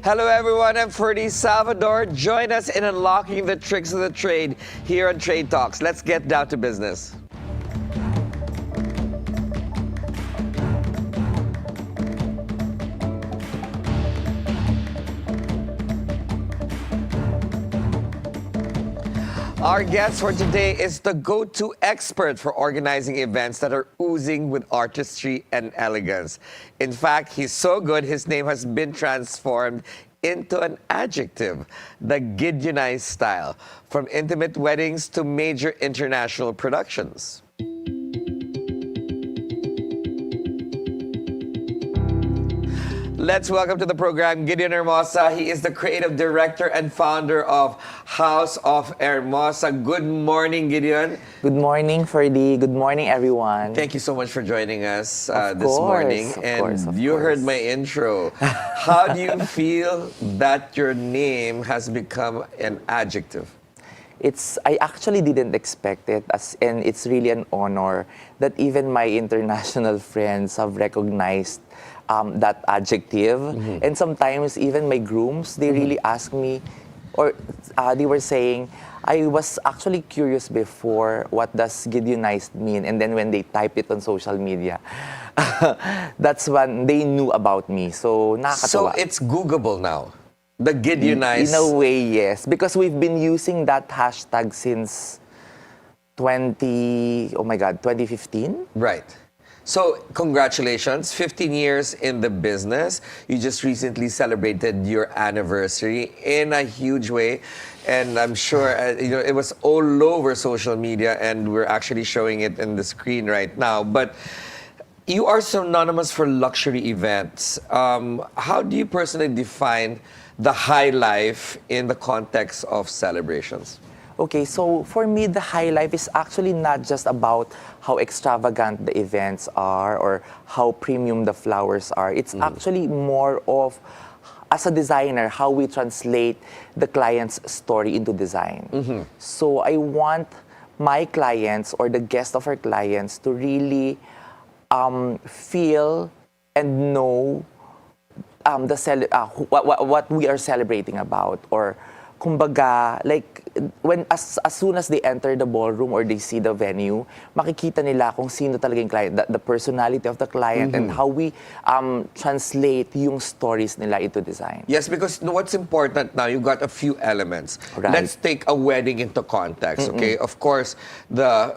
Hello everyone, I'm Ferdi Salvador. Join us in unlocking the tricks of the trade here on Trade Talks. Let's get down to business. Our guest for today is the go-to expert for organizing events that are oozing with artistry and elegance. In fact, he's so good, his name has been transformed into an adjective, the Gideonized style, from intimate weddings to major international productions. Let's welcome to the program Gideon Hermosa. He is the creative director and founder of House of Hermosa. Good morning, Gideon. Good morning, Ferdi. Good morning, everyone. Thank you so much for joining us this course, morning. of You course. heard my intro. How do you feel that your name has become an adjective? I actually didn't expect it, and it's really an honor that even my international friends have recognized that adjective. And sometimes even my grooms, they really ask me, or they were saying, I was actually curious before, what does Gideonized mean? And then when they type it on social media, that's when they knew about me. So, nakakatawa. So it's Googleable now. The Gideonized. In a way, yes. Because we've been using that hashtag since 2015. Right. So, congratulations. 15 years in the business. You just recently celebrated your anniversary in a huge way. And I'm sure it was all over social media, and we're actually showing it in the screen right now. But you are synonymous for luxury events. How do you personally define the high life in the context of celebrations? Okay, so for me, the high life is actually not just about how extravagant the events are or how premium the flowers are. It's actually more of, as a designer, how we translate the client's story into design. So I want my clients or the guests of our clients to really feel and know what we are celebrating about, or kumbaga, like as soon as they enter the ballroom or they see the venue, makikita nila kung sino talaga yung client, the personality of the client, and how we translate yung stories nila into design. Yes, because what's important now, you got a few elements. Right. Let's take a wedding into context, okay? Of course, the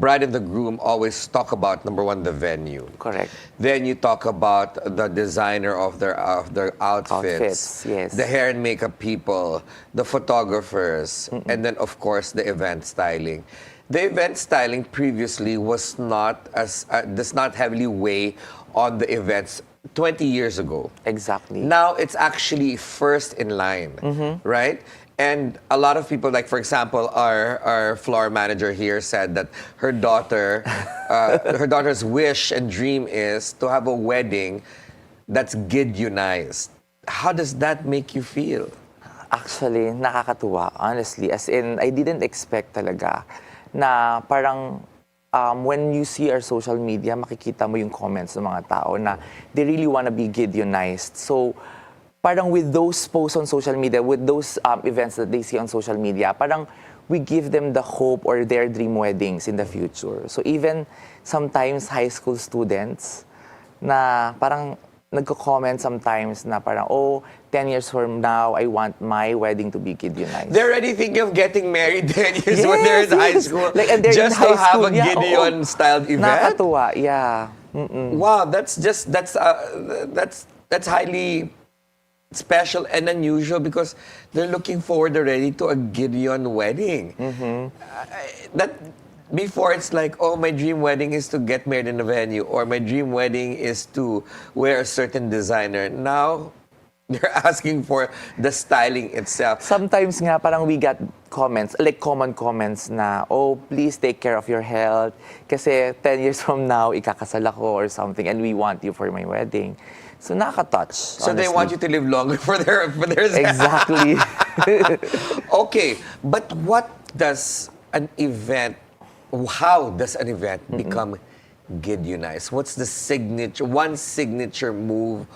bride and the groom always talk about, number one, the venue. Correct. Then you talk about the designer of their outfits, yes. the hair and makeup people, the photographers, and then of course the event styling. The event styling previously was not does not heavily weigh on the events 20 years ago. Exactly. Now it's actually first in line, right? And a lot of people, like for example, our floor manager here said that her daughter's wish and dream is to have a wedding that's Gideonized. How does that make you feel? Actually, nakakatuwa, honestly. As in, I didn't expect talaga na parang when you see our social media, makikita mo yung comments ng mga tao na they really wanna be Gideonized. So, parang with those posts on social media, with those events that they see on social media, parang we give them the hope or their dream weddings in the future. So, even sometimes high school students na parang nagko-comment sometimes na parang, 10 years from now, I want my wedding to be Gideonized. They're already thinking of getting married 10 years when they're in high school. Like, and they're just in high to have school. a Gideon-styled event? Nakakatuwa, yeah. Wow, that's highly special and unusual because they're looking forward already to a Gideon wedding. Before, it's like, my dream wedding is to get married in a venue, or my dream wedding is to wear a certain designer. Now, they're asking for the styling itself. Sometimes nga, parang we got comments, like common comments na, please take care of your health. Kasi 10 years from now, ikakasal ako or something, and we want you for my wedding. So, nakaka-touch. So, honestly. they want you to live longer for their Exactly. Okay, but what does an event, how does an event become Gideonized? What's the signature move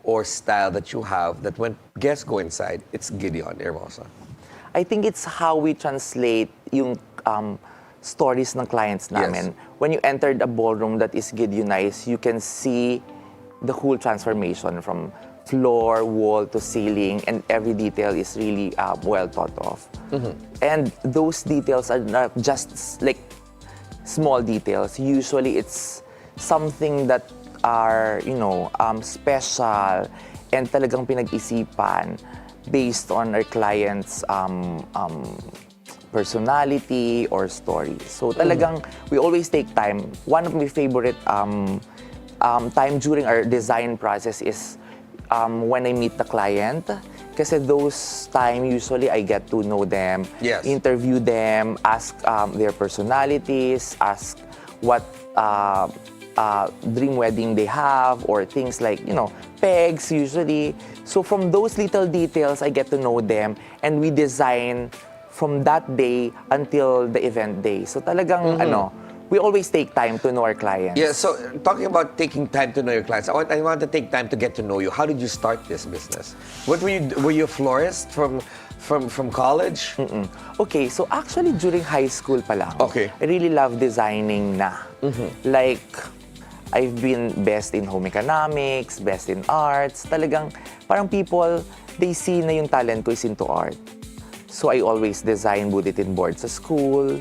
or style that you have that when guests go inside, it's Gideon Hermosa? I think it's how we translate yung stories ng clients namin. When you entered a ballroom that is Gideonized, you can see the whole transformation from floor, wall to ceiling, and every detail is really well thought of. And those details are not just like small details. Usually it's something that are, special and talagang pinag-isipan based on our clients' personality or story. So talagang we always take time. One of my favorite time during our design process is when I meet the client. Kasi those time, usually I get to know them, interview them, ask their personalities, ask what dream wedding they have, or things like, pegs usually. So from those little details, I get to know them, and we design from that day until the event day. So talagang, we always take time to know our clients. Yeah, so talking about taking time to know your clients, I want to take time to get to know you. How did you start this business? What were you a florist from college? Okay, so actually during high school pa lang, I really love designing na. Like, I've been best in home economics, best in arts. Talagang, parang people, they see na yung talent ko is into art. So I always design bulletin boards sa school.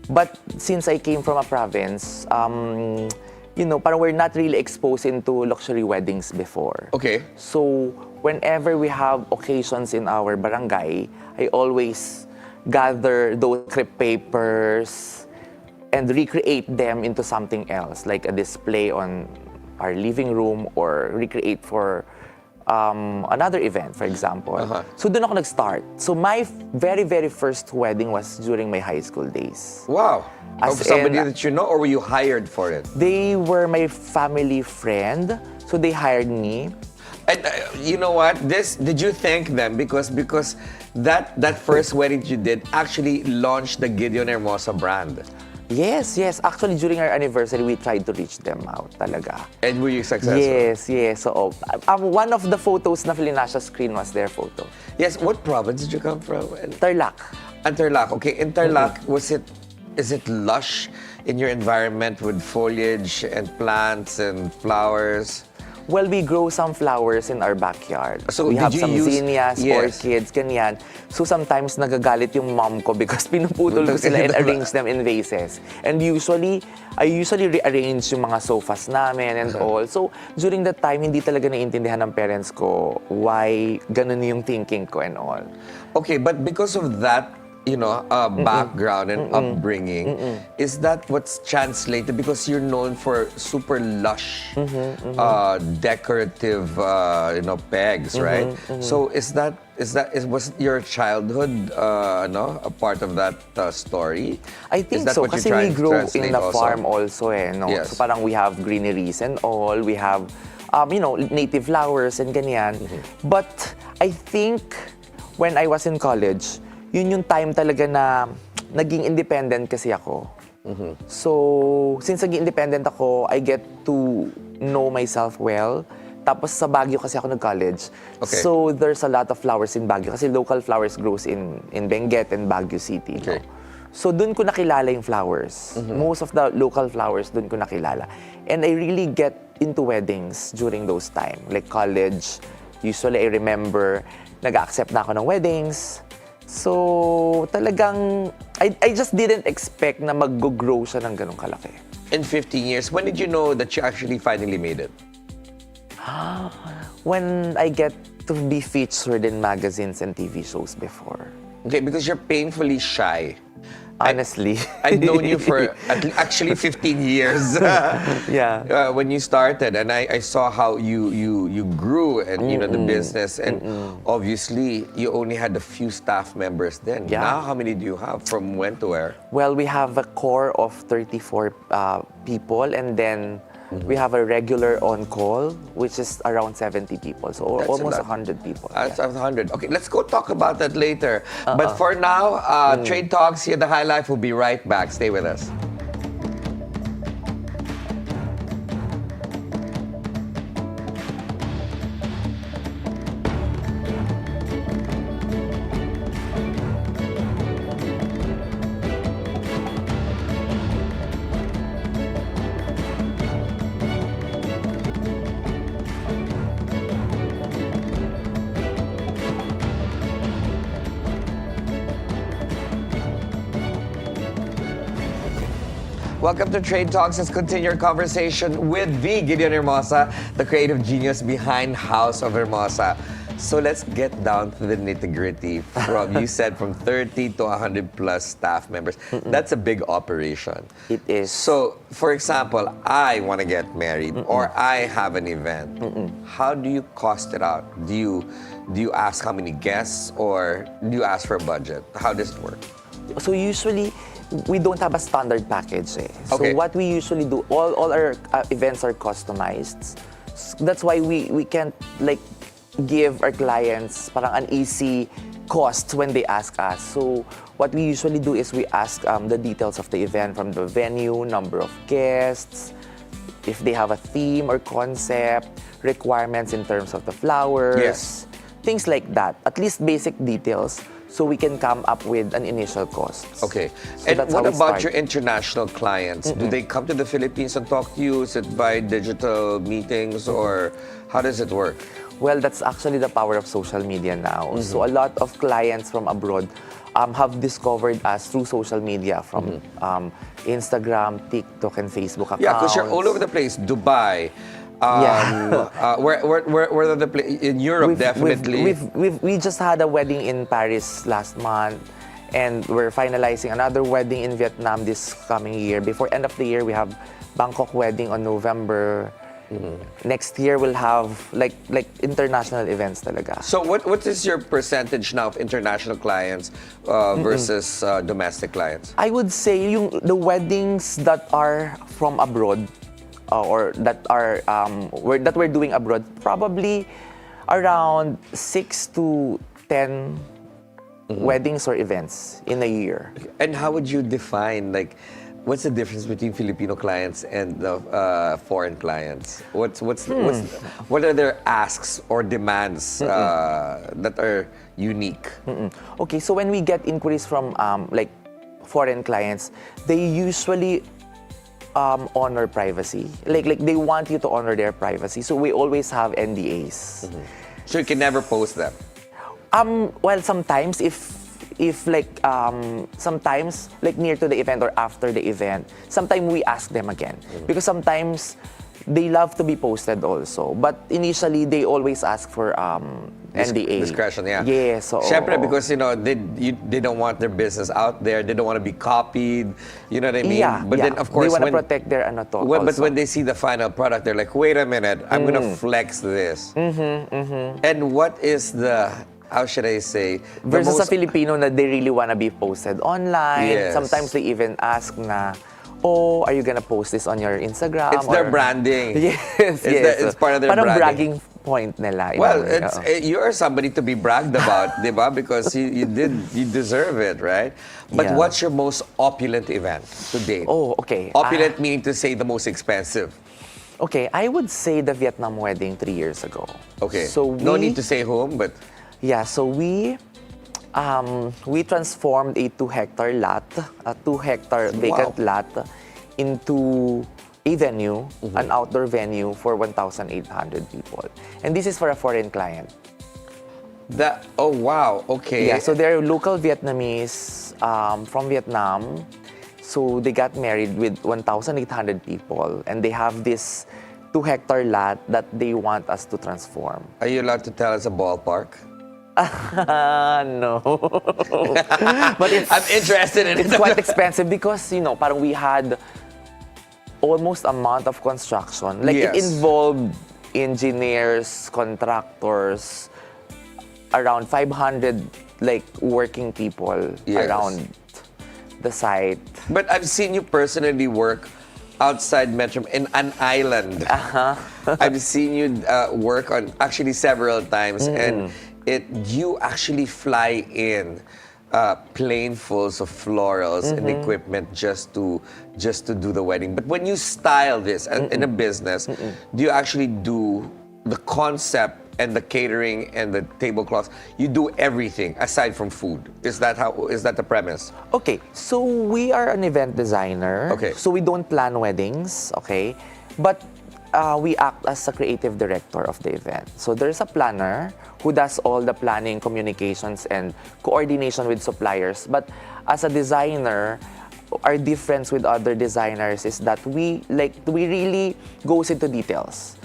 But since I came from a province, parang we're not really exposed into luxury weddings before. Okay. So whenever we have occasions in our barangay, I always gather those crepe papers and recreate them into something else, like a display on our living room or recreate for another event, for example. So doon ako nag-start. So my very, very first wedding was during my high school days. Wow. Of somebody that you know, or were you hired for it? They were my family friend, so they hired me. And you know what? Did you thank them because that first wedding you did actually launched the Gideon Hermosa brand? Yes. Actually, during our anniversary, we tried to reach them out talaga. And were you successful? Yes. So, one of the photos na Felinasha screen was their photo. Yes. What province did you come from? Tarlac. And Tarlac. Okay. In Tarlac, is it lush in your environment with foliage and plants and flowers? Well, we grow some flowers in our backyard. So we have did some you use zinnias, orchids, ganyan. So sometimes nagagalit yung mom ko because pinuputol ko sila and arrange them in vases. And I usually rearrange yung mga sofas namin and all. So during that time, hindi talaga naiintindihan ng parents ko why ganun yung thinking ko and all. Okay, but because of that, background and upbringing, is that what's translated? Because you're known for super lush, decorative, pegs, right? So was your childhood, a part of that story? I think so, kasi we grew in the farm also, no? Yes. So parang we have greeneries and all, we have, native flowers and ganyan. But I think when I was in college, yun yung time talaga na naging independent kasi ako. So, since naging independent ako, I get to know myself well. Tapos sa Baguio kasi ako nag-college. Okay. So, there's a lot of flowers in Baguio kasi local flowers grows in Benguet and Baguio City. Okay. No? So, dun ko nakilala yung flowers. Most of the local flowers, dun ko nakilala. And I really get into weddings during those time. Like college, usually I remember, nag-accept na ako ng weddings. So, talagang, I just didn't expect na mag-grow siya ng ganun kalaki. In 15 years, when did you know that you actually finally made it? When I get to be featured in magazines and TV shows before. Okay, because you're painfully shy. Honestly. I've known you for actually 15 years. Yeah. When you started, and I saw how you grew and the business, and obviously you only had a few staff members then. Yeah. Now, how many do you have? From when to where? Well, we have a core of 34 people, and then we have a regular on-call, which is around 70 people. So That's almost a lot. 100 people. That's 100. Okay, let's go talk about that later. But for now, Trade Talks here, the High Life will be right back. Stay with us. Welcome to Trade Talks. Let's continue our conversation with the Gideon Hermosa, the creative genius behind House of Hermosa. So let's get down to the nitty-gritty. You said from 30 to 100 plus staff members. That's a big operation. It is. So, for example, I want to get married or I have an event. How do you cost it out? Do you ask how many guests or do you ask for a budget? How does it work? So usually, we don't have a standard package. So Okay. what we usually do, all our events are customized. That's why we can't like give our clients parang an easy cost when they ask us. So what we usually do is we ask the details of the event, from the venue, number of guests, if they have a theme or concept, requirements in terms of the flowers, Yes. things like that. At least basic details, so we can come up with an initial cost. Okay. So And that's what how we about start. your international clients? Do they come to the Philippines and talk to you? Is it by digital meetings or how does it work? Well, that's actually the power of social media now. So a lot of clients from abroad have discovered us through social media, from Instagram, TikTok, and Facebook accounts. Yeah, because you're all over the place. Dubai. Where are the in Europe, definitely. We just had a wedding in Paris last month, and we're finalizing another wedding in Vietnam this coming year. Before end of the year, we have Bangkok wedding on November. Next year, we'll have like international events talaga. So what is your percentage now of international clients versus domestic clients? I would say the weddings that are from abroad, or that are that we're doing abroad, probably around 6 to 10 weddings or events in a year. And how would you define, like, what's the difference between Filipino clients and the foreign clients? What are their asks or demands that are unique? Okay, so when we get inquiries from like foreign clients, they usually honor privacy. Like they want you to honor their privacy. So we always have NDAs. So you can never post them. Well, sometimes if like sometimes like near to the event or after the event, sometimes we ask them again, because sometimes they love to be posted also. But initially they always ask for NDA. Discretion, yeah. Yes. So Syempre, because they don't want their business out there. They don't want to be copied. You know what I mean? Yeah, But then of course they want to when protect their ano to but also. when they see the final product, they're like, wait a minute, I'm gonna flex this. And what is the, how should I say, the Versus a most- Filipino na they really wanna be posted online. Yes. Sometimes they even ask na, oh, are you gonna post this on your Instagram? It's their or- branding. Yes, It's part of their parang bragging. bragging point nila. in a Well, way, oo. you are somebody to be bragged about, diba? Because you deserve it, right? But Yeah. what's your most opulent event to date? Oh, okay. Opulent meaning to say the most expensive. Okay, I would say the Vietnam wedding 3 years ago. Okay. So no need to say whom, but Yeah, so we transformed a 2-hectare lot, a 2-hectare vacant lot, into a venue, an outdoor venue for 1,800 people. And this is for a foreign client. oh wow, okay. Yeah, so they're local Vietnamese from Vietnam. So they got married with 1,800 people, and they have this 2-hectare lot that they want us to transform. Are you allowed to tell us a ballpark? No. But I'm interested in it's it. quite expensive because, parang we had almost a month of construction. Like, Yes. it involved engineers, contractors, around 500 like working people Yes. around the site. But I've seen you personally work outside Metro in an island. I've seen you work on actually several times, and you actually fly in planefuls of florals and equipment just to do the wedding. But when you style this in a business, do you actually do the concept and the catering and the tablecloths? You do everything aside from food. Is that the premise? Okay, so we are an event designer. Okay. So we don't plan weddings, okay? But we act as a creative director of the event. So there's a planner who does all the planning, communications, and coordination with suppliers. But as a designer, our difference with other designers is that we really goes into details.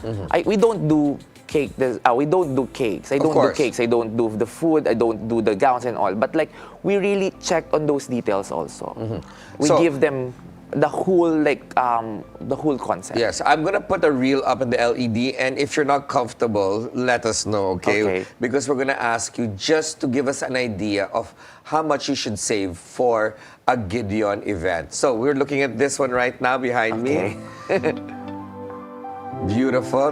We don't do we don't do cakes. I don't do course. cakes. I don't do the food. I don't do the gowns and all. But like we really check on those details also. We So- give them the whole concept. Yes, I'm gonna put a reel up in the LED, and if you're not comfortable, let us know, okay? Okay. Because we're gonna ask you just to give us an idea of how much you should save for a Gideon event. So we're looking at this one right now behind me. Beautiful.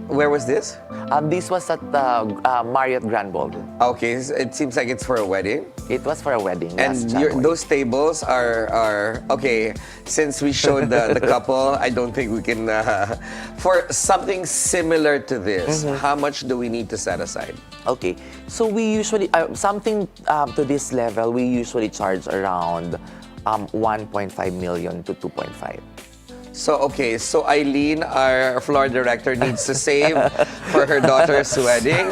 Where was this? This was at the Marriott Grand Ballroom. Okay, it seems like it's for a wedding. It was for a wedding. And last January. those tables are okay. Since we showed the couple, I don't think we can. For something similar to this, how much do we need to set aside? Okay, so we usually something to this level we usually charge around 1.5 million to 2.5. So Eileen, our floor director, needs to save for her daughter's wedding.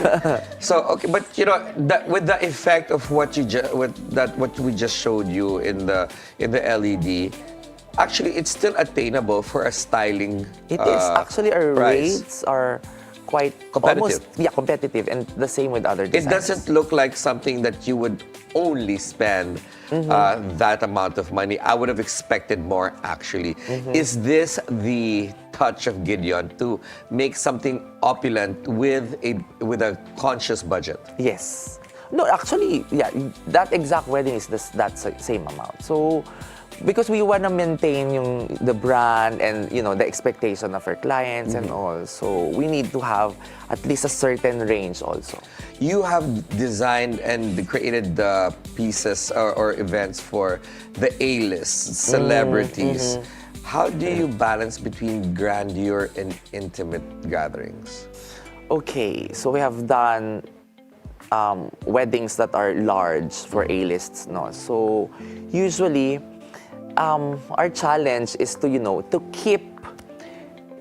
So but you know with the effect of what we just showed you in the LED, actually it's still attainable for a styling. It is actually our price. rates are quite Competitive. competitive, and the same with other It designers. doesn't look like something that you would only spend that amount of money. I would have expected more, actually. Is this the touch of Gideon to make something opulent with a conscious budget? Yes. No, actually, yeah, that exact wedding is that same amount. So, because we want to maintain the brand and the expectation of our clients and all, so we need to have at least a certain range also. You have designed and created the pieces or events for the A-list celebrities. How do you balance between grandeur and intimate gatherings? Okay, so we have done weddings that are large for A-lists, no? So usually, our challenge is to keep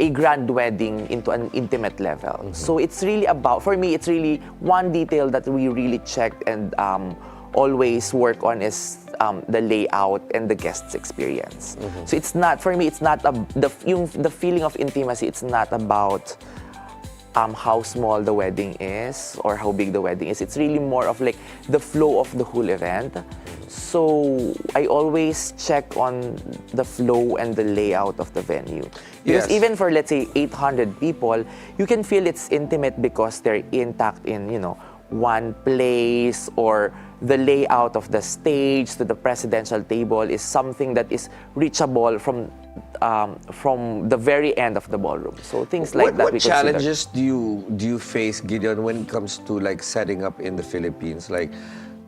a grand wedding into an intimate level. So it's really about, for me, it's really one detail that we really checked and always work on is the layout and the guest's experience. So it's not, for me, it's not the feeling of intimacy. It's not about how small the wedding is or how big the wedding is. It's really more of like the flow of the whole event. So I always check on the flow and the layout of the venue. Because Yes. even for, let's say, 800 people, you can feel it's intimate because they're intact in, one place, or the layout of the stage to the presidential table is something that is reachable from the very end of the ballroom. So things like that. What we consider. challenges do you face, Gideon, when it comes to like setting up in the Philippines, like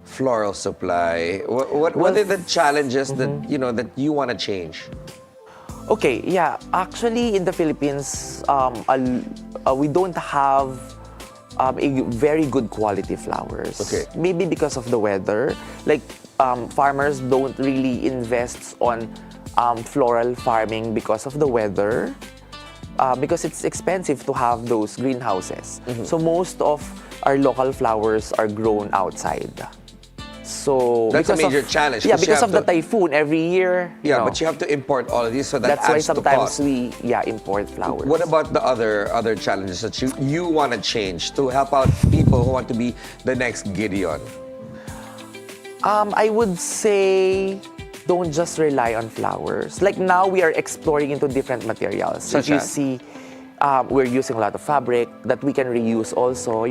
floral supply? What are the challenges that you want to change? Okay, yeah. Actually, in the Philippines, we don't have a very good quality flowers. Okay. Maybe because of the weather. Like, farmers don't really invest on floral farming because of the weather. Because it's expensive to have those greenhouses. So most of our local flowers are grown outside. So That's a because major challenge, Yeah, 'cause you because have of the to- typhoon every year. Yeah, but you have to import all of these, so that That's why adds to sometimes cost. we import flowers. What about the other challenges that you want to change to help out people who want to be the next Gideon? I would say don't just rely on flowers. Like now we are exploring into different materials. Such If you as? see, we're using a lot of fabric that we can reuse also.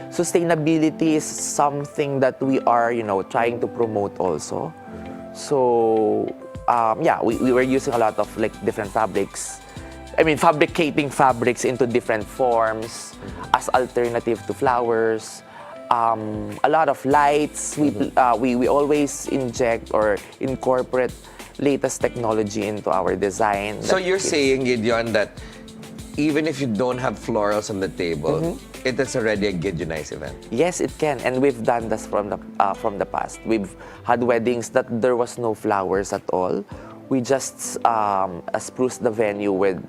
Sustainability is something that we are, trying to promote also. So, we were using a lot of like different fabrics. I mean, fabricating fabrics into different forms as alternative to flowers. A lot of lights. We always inject or incorporate latest technology into our design. So you're saying, Gideon, that even if you don't have florals on the table, it is already a Gideonized event. Yes, it can, and we've done this from the past. We've had weddings that there was no flowers at all. We just spruced the venue with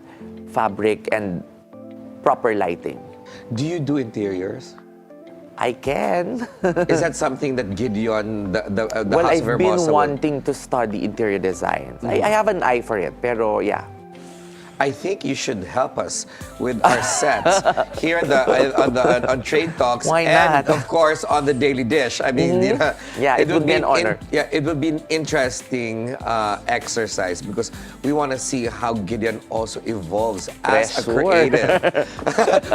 fabric and proper lighting. Do you do interiors? I can. Is that something that Gideon, the Well, House of I've been Hermosa would- wanting to study interior design. I have an eye for it, pero yeah. I think you should help us with our sets here on Trade Talks, Why and not? of course on the Daily Dish. I mean, you know, Yeah, it would be an honor. It would be an interesting exercise because we want to see how Gideon also evolves as a Pressure. creative.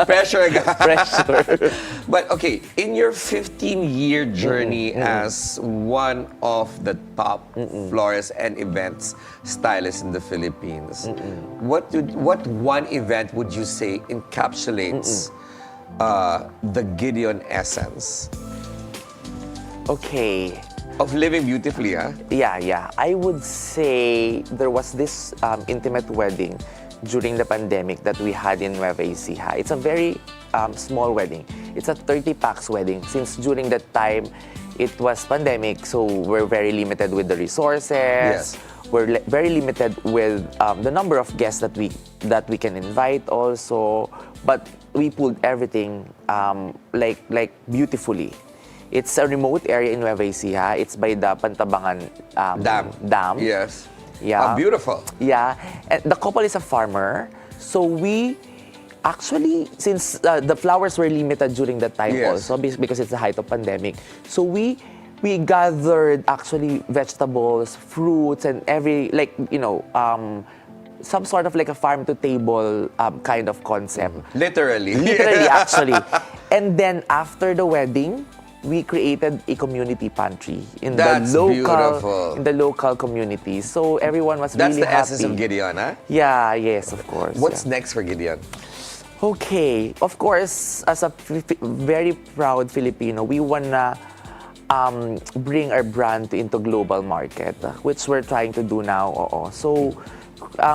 Pressure, guys. Pressure. But okay, in your 15-year journey as one of the top florists and events stylists in the Philippines, what one event would you say encapsulates the Gideon essence Okay. of living beautifully? Huh? Yeah. I would say there was this intimate wedding during the pandemic that we had in Nueva Ecija. It's a very small wedding. It's a 30 pax wedding. Since during that time, it was pandemic, so we're very limited with the resources. Yes. We're very limited with the number of guests that we can invite also. But we pulled everything like beautifully. It's a remote area in Nueva Ecija. It's by the Pantabangan Dam. Yes. Yeah. How beautiful. Yeah. And the couple is a farmer. So we actually, since the flowers were limited during that time Yes. also, because it's the height of pandemic. So we gathered actually vegetables, fruits, and some sort of like a farm to table kind of concept. Literally. Literally, actually. And then after the wedding, we created a community pantry in That's the beautiful. local community. So everyone was That's really the happy. essence of Gideon, huh? Yeah, yes, of course. What's yeah. next for Gideon? Okay, of course, as a very proud Filipino, we wanna bring our brand into global market, which we're trying to do now. Oo. So,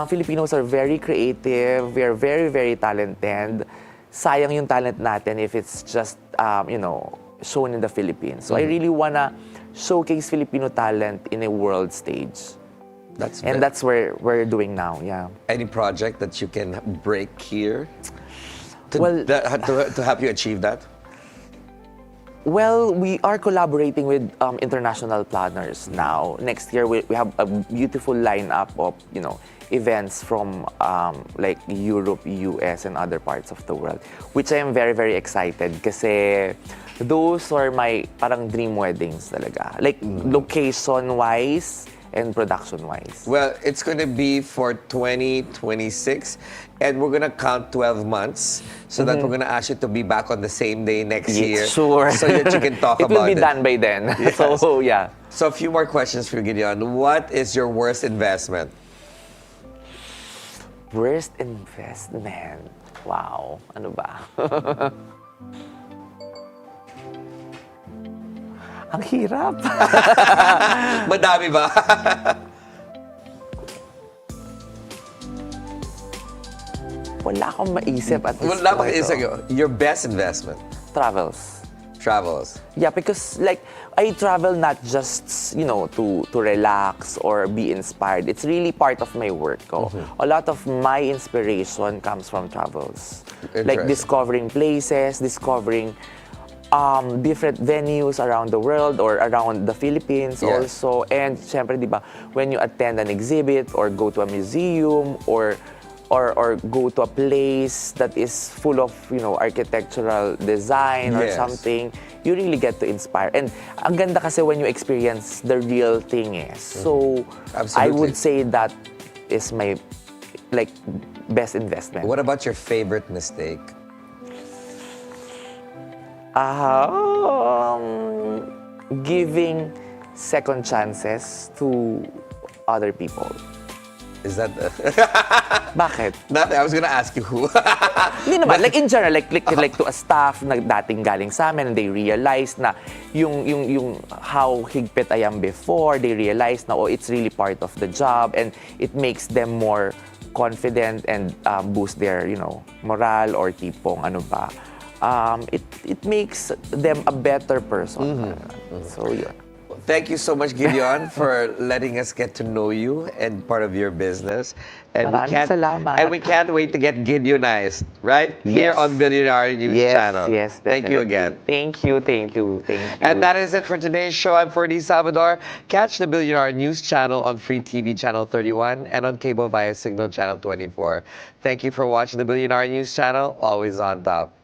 Filipinos are very creative. We are very, very talented. Sayang yung talent natin if it's just, shown in the Philippines. So, I really wanna showcase Filipino talent in a world stage. And that's where we're doing now, yeah. Any project that you can break here Well- to help you achieve that? Well, we are collaborating with international planners now. Next year, we have a beautiful lineup of, events from like Europe, US, and other parts of the world, which I am very, very excited kasi those are my parang dream weddings talaga. Like location-wise and production-wise. Well, it's going to be for 2026, and we're going to count 12 months so that we're going to ask you to be back on the same day next year. Sure. So that you can talk It about will be done by then. Yes. So, yeah. So a few more questions for Gideon. What is your worst investment? Worst investment. Wow. Ano ba? Ang hirap. Madami ba? Wala akong maisip at this Wala point, isip oh. your best investment. Travels. Travels. Yeah, because like I travel not just to relax or be inspired. It's really part of my work. A lot of my inspiration comes from travels, like Interesting. discovering places, discovering different venues around the world or around the Philippines Yes. also. And syempre, di ba, when you attend an exhibit or go to a museum or go to a place that is full of, architectural design or Yes. something, you really get to inspire. And ang ganda kasi when you experience the real thing So, I Absolutely. would say that is my, best investment. What about your favorite mistake? Giving second chances to other people. Is that Bakit? nothing? I was gonna ask you who. Hindi naman, like in general, like to a staff na dating galing sa amin and they realize na yung how higpit I am before, they realize na it's really part of the job and it makes them more confident and boost their, morale or tipong ano ba. It makes them a better person. So yun. thank you so much, Gideon, for letting us get to know you and part of your business. And Maraming salamat. and we can't wait to get Gideonized, right? Here Yes. on Bilyonaryo News Yes, Channel. yes, Thank you definitely. again. Thank you, thank you, thank you. And that is it for today's show. I'm Ferdi Salvador. Catch the Bilyonaryo News Channel on Free TV Channel 31 and on cable via Cignal Channel 24. Thank you for watching the Bilyonaryo News Channel, always on top.